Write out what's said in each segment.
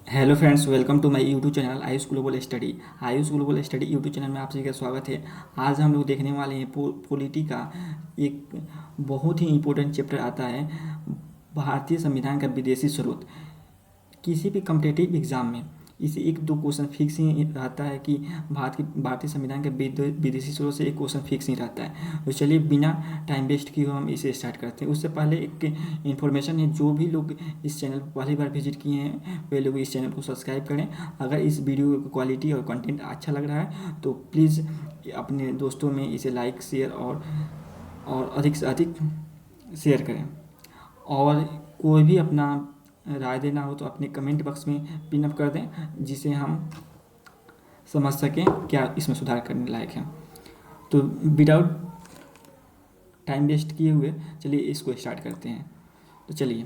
Hello friends, welcome to my YouTube channel Ayush global study. Ayush global study YouTube channel में आप सभी का स्वागत है। आज हम लोग देखने वाले हैं पॉलिटी का एक बहुत ही इम्पोर्टेंट चैप्टर आता है, भारतीय संविधान का विदेशी स्रोत। किसी भी कम्पिटेटिव एग्जाम में इसे एक दो क्वेश्चन फिक्स ही रहता है कि भारतीय संविधान के विदेशी स्रोत से एक क्वेश्चन फिक्स ही रहता है। तो चलिए बिना टाइम वेस्ट किए हम इसे स्टार्ट करते हैं। उससे पहले एक इन्फॉर्मेशन है, जो भी लोग इस चैनल पर पहली बार विजिट किए हैं वे लोग इस चैनल को सब्सक्राइब करें। अगर इस वीडियो की क्वालिटी और कंटेंट अच्छा लग रहा है तो प्लीज़ अपने दोस्तों में इसे लाइक शेयर और अधिक से अधिक शेयर करें। और कोई भी अपना राय देना हो तो अपने कमेंट बॉक्स में पिन अप कर दें, जिसे हम समझ सकें क्या इसमें सुधार करने लायक है। तो विदाउट टाइम वेस्ट किए हुए चलिए इसको स्टार्ट करते हैं। तो चलिए,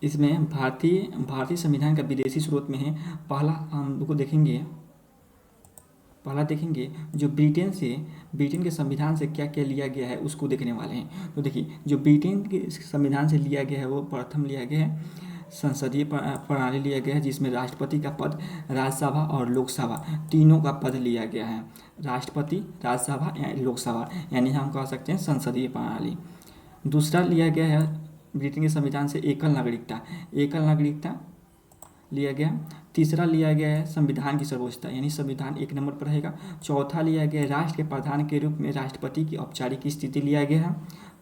इसमें भारतीय भारतीय संविधान का विदेशी स्रोत में है। पहला हम लोग को देखेंगे जो ब्रिटेन के संविधान से क्या क्या लिया गया है उसको देखने वाले हैं। तो देखिए, जो ब्रिटेन के संविधान से लिया गया है वो प्रथम लिया गया है संसदीय प्रणाली लिया गया है, जिसमें राष्ट्रपति का पद, राज्यसभा और लोकसभा तीनों का पद लिया गया है। राष्ट्रपति, राज्यसभा या लोकसभा, यानी हम कह सकते हैं संसदीय प्रणाली। दूसरा लिया गया है ब्रिटेन के संविधान से एकल नागरिकता लिया गया। तीसरा लिया गया है संविधान की सर्वोच्चता, यानी संविधान एक नंबर पर रहेगा। चौथा लिया गया है राष्ट्र के प्रधान के रूप में राष्ट्रपति की औपचारिक स्थिति लिया गया है।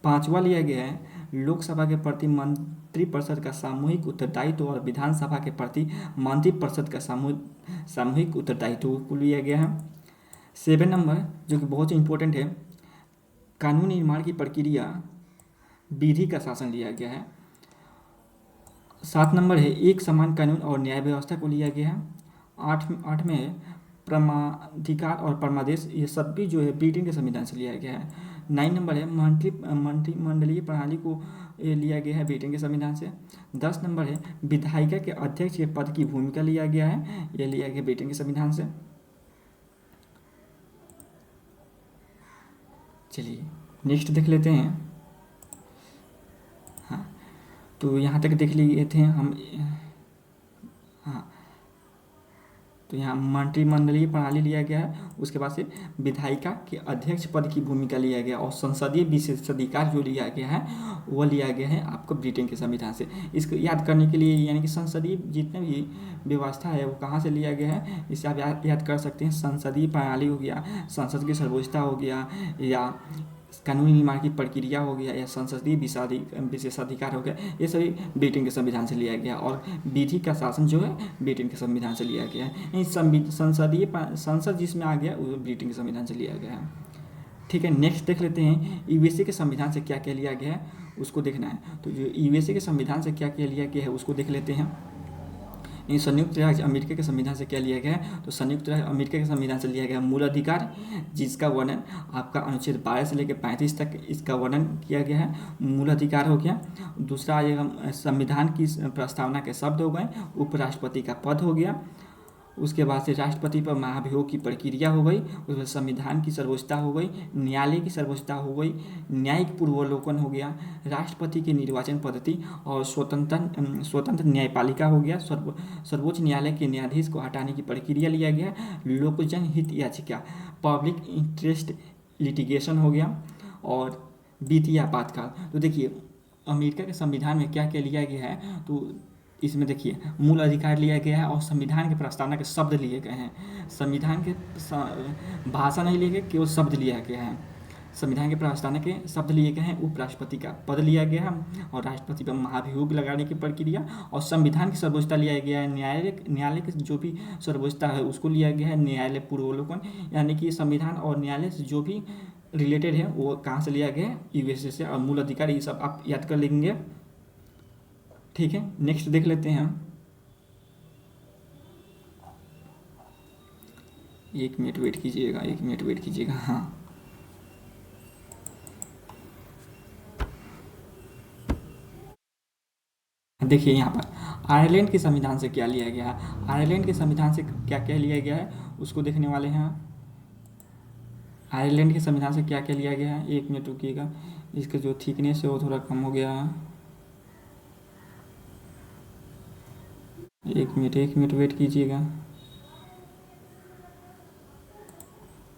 पांचवा लिया गया है लोकसभा के प्रति मंत्रिपरिषद का सामूहिक उत्तरदायित्व और विधानसभा के प्रति मंत्रिपरिषद का सामूहिक उत्तरदायित्व को लिया गया है। 7 नंबर, जो कि बहुत इंपॉर्टेंट है, कानून निर्माण की प्रक्रिया, विधि का शासन लिया गया है। 7 नंबर है एक समान कानून और न्याय व्यवस्था को लिया गया है। आठ में है परमाधिकार और परमादेश, ये सब भी जो है ब्रिटेन के संविधान से लिया गया है। 9 नंबर है मंत्रिमंडलीय प्रणाली को ये लिया गया है ब्रिटेन के संविधान से। 10 नंबर है विधायिका के अध्यक्ष के पद की भूमिका लिया गया है, ये लिया गया ब्रिटेन के संविधान से। चलिए नेक्स्ट देख लेते हैं। हाँ, तो यहाँ तक देख लिए थे हम। हाँ, तो यहाँ मंत्रिमंडलीय प्रणाली लिया गया है, उसके बाद से विधायिका के अध्यक्ष पद की भूमिका लिया गया और संसदीय विशेषाधिकार जो लिया गया है वो लिया गया है आपको ब्रिटेन के संविधान से। इसको याद करने के लिए, यानी कि संसदीय जितने भी व्यवस्था है वो कहाँ से लिया गया है, इसे आप याद कर सकते हैं। संसदीय प्रणाली हो गया, संसद की सर्वोच्चता हो गया, या कानूनी निर्माण की प्रक्रिया हो गया, या संसदीय विशेषाधिकार हो गया, ये सभी ब्रिटेन के संविधान से लिया गया। और विधि का शासन जो है ब्रिटेन के संविधान से लिया गया है। संसद जिसमें आ गया वो ब्रिटेन के संविधान से लिया गया है। ठीक है, नेक्स्ट देख लेते हैं यूएसए के संविधान से क्या क्या लिया गया है उसको देखना है। तो जो यूएसए के संविधान से क्या क्या लिया गया है उसको देख लेते हैं। संयुक्त राज्य अमेरिका के संविधान से क्या लिया गया है, तो संयुक्त राज्य अमेरिका के संविधान से लिया गया मूल अधिकार, जिसका वर्णन आपका अनुच्छेद 12 से लेकर 35 तक इसका वर्णन किया गया है। मूल अधिकार हो गया। दूसरा आ जाएगा संविधान की प्रस्तावना के शब्द हो गए, उपराष्ट्रपति का पद हो गया, उसके बाद से राष्ट्रपति पर महाभियोग की प्रक्रिया हो गई, उसमें संविधान की सर्वोच्चता हो गई, न्यायालय की सर्वोच्चता हो गई, न्यायिक पूर्वावलोकन हो गया, राष्ट्रपति की निर्वाचन पद्धति और स्वतंत्र न्यायपालिका हो गया, सर्वोच्च न्यायालय के न्यायाधीश को हटाने की प्रक्रिया लिया गया, लोकजन हित याचिका, पब्लिक इंटरेस्ट लिटिगेशन हो गया, और वित्तीय आपातकाल। तो देखिए अमेरिका के संविधान में क्या क्या लिया गया है, तो इसमें देखिए मूल अधिकार लिया गया है और संविधान के प्रस्तावना के शब्द लिए गए हैं। संविधान के भाषा नहीं लिए गए, केवल शब्द लिया गया है। संविधान के प्रस्तावना के शब्द लिए गए हैं, उपराष्ट्रपति का पद लिया गया है और राष्ट्रपति पर महाभियोग लगाने की प्रक्रिया, और संविधान की सर्वोच्चता लिया गया है। न्यायालय की जो भी सर्वोच्चता है उसको लिया गया है, न्यायालय पूर्वावलोकन, यानी कि संविधान और न्यायालय से जो भी रिलेटेड है वो कहाँ से लिया गया है, यूएसए से। और मूल अधिकार ये सब आप याद कर लेंगे। ठीक है, नेक्स्ट देख लेते हैं हम। 1 मिनट वेट कीजिएगा, 1 मिनट वेट कीजिएगा। हाँ, देखिए यहाँ पर आयरलैंड के संविधान से क्या लिया गया है, आयरलैंड के संविधान से क्या क्या लिया गया है उसको देखने वाले हैं। आयरलैंड के संविधान से क्या क्या लिया गया है, 1 मिनट रुकिएगा, इसका जो थिकनेस है वो थोड़ा कम हो गया है। एक मिनट वेट कीजिएगा।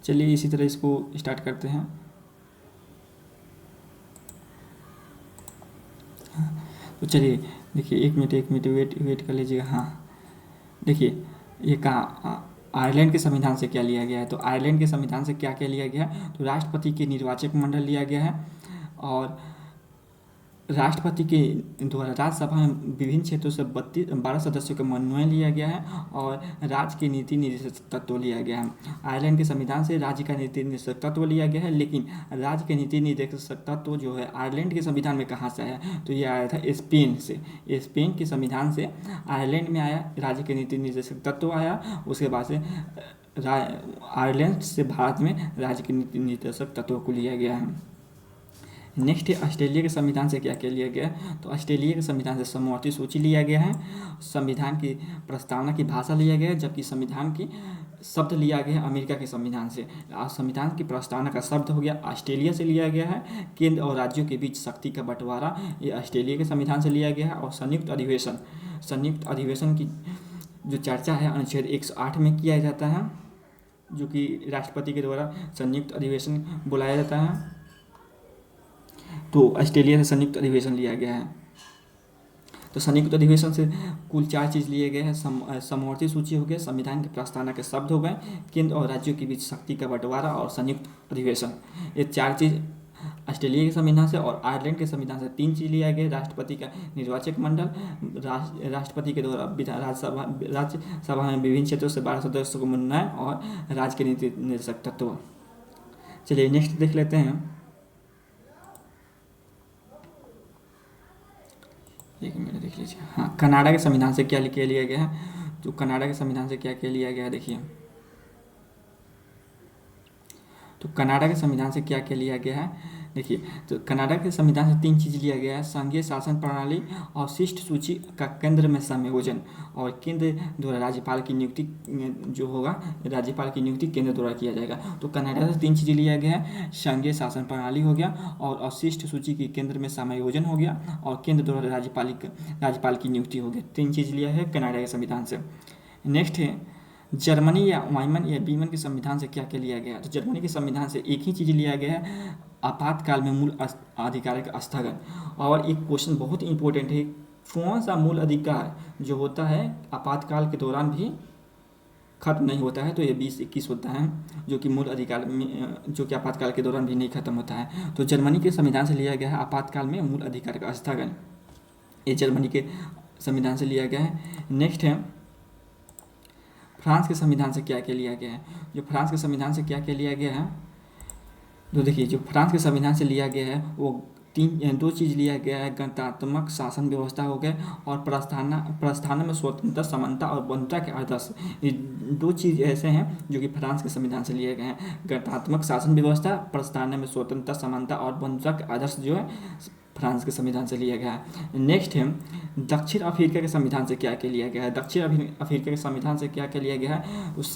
चलिए इसी तरह इसको स्टार्ट करते हैं। तो चलिए देखिए, एक मिनट वेट कर लीजिएगा। हाँ देखिए, ये कहा आयरलैंड के संविधान से क्या लिया गया है। तो आयरलैंड के संविधान से क्या क्या लिया गया है, तो राष्ट्रपति के निर्वाचक मंडल लिया गया है, और राष्ट्रपति के द्वारा राज्यसभा में विभिन्न क्षेत्रों से 12 सदस्यों का मनोनयन लिया गया है, और राज्य के नीति निर्देशक तत्व लिया गया है। आयरलैंड के संविधान से राज्य का नीति निर्देशक तत्व लिया गया है, लेकिन राज्य के नीति निर्देशक तत्व जो है आयरलैंड के संविधान में कहाँ से आया, तो ये आया था स्पेन से। स्पेन के संविधान से आयरलैंड में आया, राज्य के नीति निर्देशक तत्व आया, उसके बाद से आयरलैंड से भारत में राज्य के नीति निर्देशक तत्व को लिया गया है। नेक्स्ट है ऑस्ट्रेलिया के संविधान से क्या क्या लिया गया है। तो ऑस्ट्रेलिया के संविधान से समवर्ती सूची लिया गया है, संविधान की प्रस्तावना की भाषा लिया गया है, जबकि संविधान की शब्द लिया गया है अमेरिका के संविधान से। संविधान की प्रस्तावना का शब्द हो गया ऑस्ट्रेलिया से लिया गया है। केंद्र और राज्यों के बीच शक्ति का बंटवारा, ये ऑस्ट्रेलिया के संविधान से लिया गया है। और संयुक्त अधिवेशन की जो चर्चा है अनुच्छेद 108 में किया जाता है, जो कि राष्ट्रपति के द्वारा संयुक्त अधिवेशन बुलाया जाता है। तो ऑस्ट्रेलिया से संयुक्त अधिवेशन लिया गया है। तो संयुक्त अधिवेशन से कुल 4 चीज़ लिए गए हैं। समवर्ती सूची हो गया, संविधान की प्रस्तावना के शब्द हो गए, केंद्र और राज्यों के बीच शक्ति का बंटवारा और संयुक्त अधिवेशन। ये 4 चीज़ ऑस्ट्रेलिया के संविधान से। और आयरलैंड के संविधान से 3 चीज़ लिया गया, राष्ट्रपति का निर्वाचक मंडल, राष्ट्रपति के द्वारा राज्यसभा में विभिन्न क्षेत्रों से 12 सदस्यों को मनोनयन, और राज्य के नीति निर्देशक तत्व। चलिए नेक्स्ट देख लेते हैं। एक मिनट देख लीजिए। हाँ, कनाडा के संविधान से क्या लिया गया है। तो कनाडा के संविधान से क्या क्या लिया गया है देखिए। तो कनाडा के संविधान से क्या क्या लिया गया है देखिए। तो कनाडा के संविधान से 3 चीज़ लिया गया है, संघीय शासन प्रणाली, और शिष्ट सूची का केंद्र में समायोजन, और केंद्र द्वारा राज्यपाल की नियुक्ति जो होगा, राज्यपाल की नियुक्ति केंद्र द्वारा किया जाएगा। तो कनाडा से 3 चीज़ें लिया गया है, संघीय शासन प्रणाली हो गया, और अशिष्ट सूची के केंद्र में समायोजन हो गया, और केंद्र द्वारा राज्यपाल की नियुक्ति हो गई। 3 चीज़ लिया है कनाडा के संविधान से। नेक्स्ट है जर्मनी या वाइमन या बीमन के संविधान से क्या क्या लिया गया। तो जर्मनी के संविधान से एक ही चीज़ लिया गया है, आपातकाल में मूल अधिकार का स्थगन। और एक क्वेश्चन बहुत इंपॉर्टेंट है, कौन सा मूल अधिकार जो होता है आपातकाल के दौरान भी खत्म नहीं होता है। तो ये 2021 होता है, जो कि मूल अधिकार में, जो कि आपातकाल के दौरान भी नहीं खत्म होता है। तो जर्मनी के संविधान से लिया गया है आपातकाल में मूल अधिकार का स्थगन, ये जर्मनी के संविधान से लिया गया है। नेक्स्ट है फ्रांस के संविधान से क्या क्या लिया गया है। जो फ्रांस के संविधान से क्या क्या लिया गया है, तो देखिए जो फ्रांस के संविधान से लिया गया है वो 2 चीज़ लिया गया है, गणतात्मक शासन व्यवस्था हो गए, और प्रस्थान में स्वतंत्रता, समानता और बंधुता के आदर्श। ये 2 चीज़ ऐसे हैं जो कि फ्रांस के संविधान से लिए गए हैं, गणतात्मक शासन व्यवस्था, प्रस्थान में स्वतंत्रता, समानता और बंधुता के आदर्श जो है फ्रांस के संविधान से लिया गया है। नेक्स्ट है दक्षिण अफ्रीका के संविधान से क्या क्या लिया गया है। दक्षिण अफ्रीका के संविधान से क्या क्या लिया गया है, उस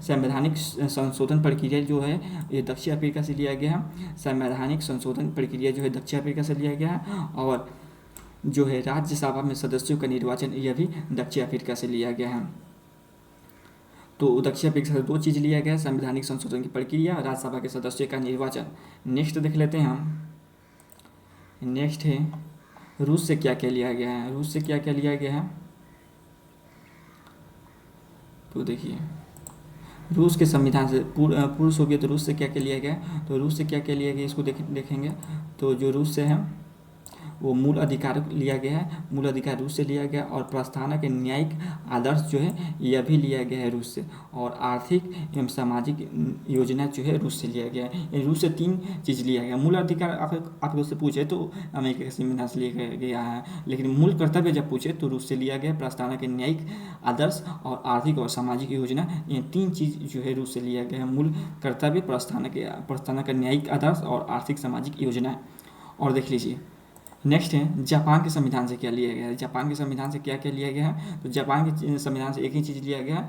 संवैधानिक संशोधन प्रक्रिया जो है ये दक्षिण अफ्रीका से लिया गया है। संवैधानिक संशोधन प्रक्रिया जो है दक्षिण अफ्रीका से लिया गया है, और जो है राज्यसभा में सदस्यों का निर्वाचन यह भी दक्षिण अफ्रीका से लिया गया है। तो दक्षिण अफ्रीका से 2 चीज़ लिया गया है, संवैधानिक संशोधन की प्रक्रिया, राज्यसभा के सदस्यों का निर्वाचन। नेक्स्ट देख लेते हैं हम। नेक्स्ट है रूस से क्या क्या लिया गया है। रूस से क्या क्या लिया गया है, तो देखिए रूस के संविधान से पुरुष हो गया, तो रूस से क्या क्या लिया गया है। तो रूस से क्या क्या लिया गया इसको देखेंगे। तो जो रूस से है वो मूल अधिकार लिया गया है, मूल अधिकार रूस से लिया गया, और प्रस्थान के न्यायिक आदर्श जो है यह भी लिया गया है रूस से, और आर्थिक एवं सामाजिक योजना जो है रूस से लिया गया है। रूस से 3 चीज़ लिया गया। मूल अधिकार आप उससे पूछे तो अमेरिका के संविधान से लिया गया है, लेकिन मूल कर्तव्य जब पूछे तो रूस से लिया गया। प्रस्थान के न्यायिक आदर्श और आर्थिक और सामाजिक योजना, ये 3 चीज़ जो है रूस से लिया गया है। मूल कर्तव्य, प्रस्थान का न्यायिक आदर्श और आर्थिक सामाजिक योजना। और देख लीजिए नेक्स्ट है जापान के संविधान से क्या लिया गया है। जापान के संविधान से क्या क्या लिया गया है। तो जापान के संविधान से एक ही चीज़ लिया गया है,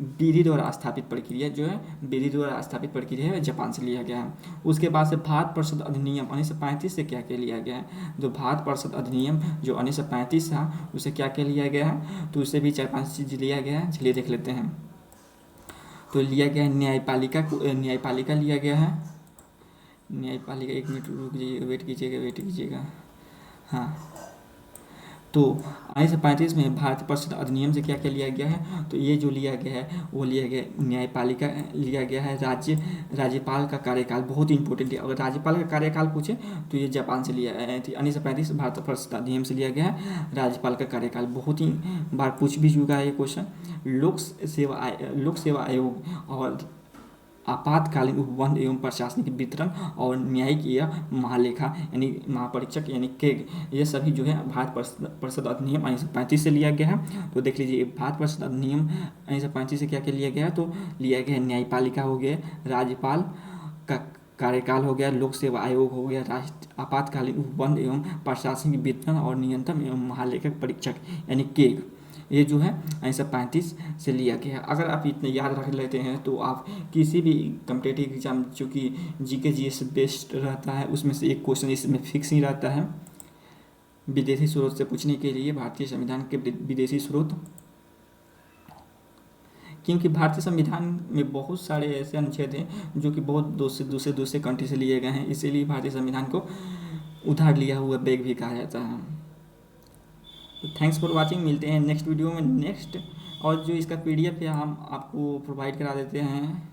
विधि द्वारा स्थापित प्रक्रिया जो है, विधि द्वारा स्थापित प्रक्रिया है, जापान से लिया गया है। उसके बाद से भारत परिषद अधिनियम 1935 से क्या क्या लिया गया है, जो भारत परिषद अधिनियम जो 1935 था उसे क्या क्या लिया गया है, तो उसे भी 4-5 चीज़ लिया गया है, चलिए देख लेते हैं। तो लिया गया है न्यायपालिका लिया गया है, न्यायपालिका, 1 मिनट रुक जाइए, वेट कीजिएगा। हाँ, तो 1935 में भारतीय परिषद अधिनियम से क्या क्या लिया गया है, तो ये जो लिया गया है वो लिया गया न्यायपालिका लिया गया है। राज्यपाल का कार्यकाल बहुत ही इंपॉर्टेंट है, अगर राज्यपाल का कार्यकाल पूछे तो ये जापान से लिया है। 1935 भारतीय परिषद अधिनियम से लिया गया है राज्यपाल का कार्यकाल, बहुत ही बार पूछ भी चुका है ये क्वेश्चन। लोक सेवा आयोग और आपातकालीन उपबंध एवं प्रशासनिक वितरण और न्यायिक या महालेखा यानी महापरीक्षक यानी केग, ये सभी जो है भारत परिषद अधिनियम 1935 से लिया गया है। तो देख लीजिए भारत परिषद अधिनियम 1935 से क्या क्या लिया गया है, तो लिया गया न्यायपालिका हो गया, राज्यपाल का कार्यकाल हो गया, लोक सेवा आयोग हो गया, राष्ट्र आपातकालीन उपबंध एवं प्रशासनिक वितरण और नियंत्रण एवं महालेखक परीक्षक यानी केग, ये जो है 1935 से लिया गया है। अगर आप इतने याद रख लेते हैं तो आप किसी भी कम्पिटेटिव एग्जाम जो कि जीके जीएस बेस्ड रहता है उसमें से एक क्वेश्चन इसमें फिक्स ही रहता है, विदेशी स्रोत से पूछने के लिए भारतीय संविधान के विदेशी स्रोत, क्योंकि भारतीय संविधान में बहुत सारे ऐसे अनुच्छेद हैं जो कि बहुत दूसरे कंट्री से लिए गए हैं, इसीलिए भारतीय संविधान को उधार लिया हुआ बैग भी कहा जाता है। तो थैंक्स फॉर वाचिंग, मिलते हैं नेक्स्ट वीडियो में नेक्स्ट। और जो इसका पीडीएफ है हम आपको प्रोवाइड करा देते हैं,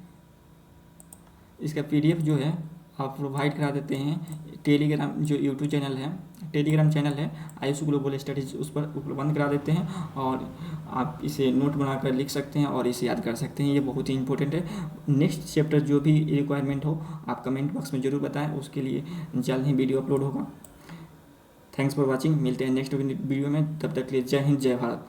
इसका पीडीएफ जो है आप प्रोवाइड करा देते हैं टेलीग्राम जो यूट्यूब चैनल है, टेलीग्राम चैनल है आयुष ग्लोबल स्टडीज, उस पर उपलब्ध करा देते हैं और आप इसे नोट बनाकर लिख सकते हैं और इसे याद कर सकते हैं, ये बहुत ही इंपॉर्टेंट है। नेक्स्ट चैप्टर जो भी रिक्वायरमेंट हो आप कमेंट बॉक्स में ज़रूर बताएं, उसके लिए जल्द ही वीडियो अपलोड होगा। थैंक्स फॉर वॉचिंग, मिलते हैं नेक्स्ट वीडियो में, तब तक के लिए जय हिंद जय भारत।